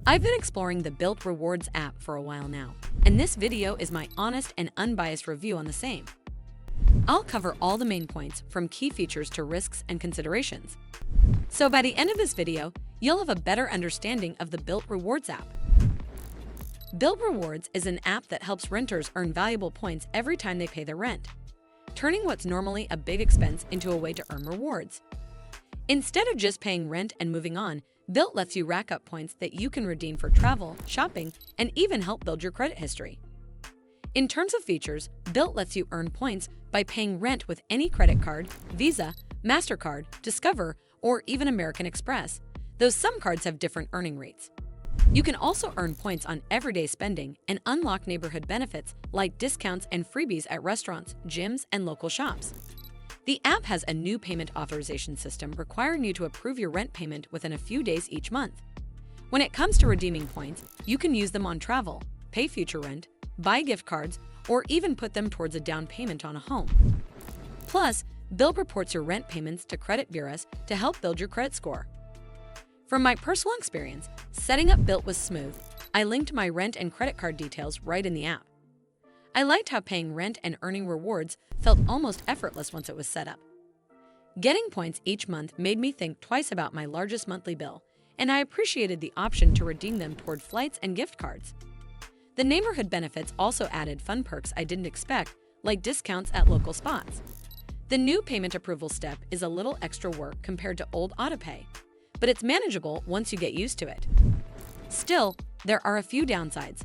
I've been exploring the Bilt Rewards app for a while now, and this video is my honest and unbiased review on the same. I'll cover all the main points, from key features to risks and considerations. So by the end of this video, you'll have a better understanding of the Bilt Rewards app. Bilt Rewards is an app that helps renters earn valuable points every time they pay their rent, turning what's normally a big expense into a way to earn rewards. Instead of just paying rent and moving on, Bilt lets you rack up points that you can redeem for travel, shopping, and even help build your credit history. In terms of features, Bilt lets you earn points by paying rent with any credit card, Visa, MasterCard, Discover, or even American Express, though some cards have different earning rates. You can also earn points on everyday spending and unlock neighborhood benefits like discounts and freebies at restaurants, gyms, and local shops. The app has a new payment authorization system requiring you to approve your rent payment within a few days each month. When it comes to redeeming points, you can use them on travel, pay future rent, buy gift cards, or even put them towards a down payment on a home. Plus, Bilt reports your rent payments to credit bureaus to help build your credit score. From my personal experience, setting up Bilt was smooth. I linked my rent and credit card details right in the app. I liked how paying rent and earning rewards felt almost effortless once it was set up. Getting points each month made me think twice about my largest monthly bill, and I appreciated the option to redeem them toward flights and gift cards. The neighborhood benefits also added fun perks I didn't expect, like discounts at local spots. The new payment approval step is a little extra work compared to old autopay, but it's manageable once you get used to it. Still, there are a few downsides.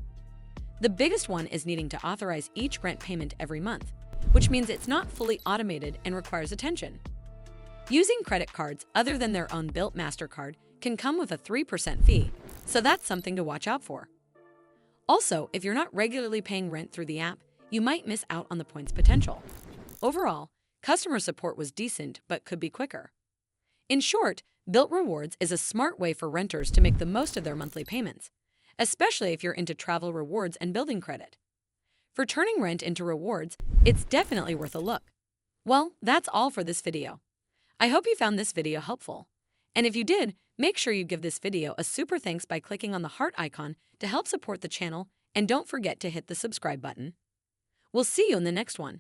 The biggest one is needing to authorize each rent payment every month, which means it's not fully automated and requires attention. Using credit cards other than their own Bilt MasterCard can come with a 3% fee, so that's something to watch out for. Also, if you're not regularly paying rent through the app, you might miss out on the points potential. Overall, customer support was decent but could be quicker. In short, Bilt Rewards is a smart way for renters to make the most of their monthly payments, especially if you're into travel rewards and building credit. For turning rent into rewards, it's definitely worth a look. Well, that's all for this video. I hope you found this video helpful. And if you did, make sure you give this video a super thanks by clicking on the heart icon to help support the channel, and don't forget to hit the subscribe button. We'll see you in the next one.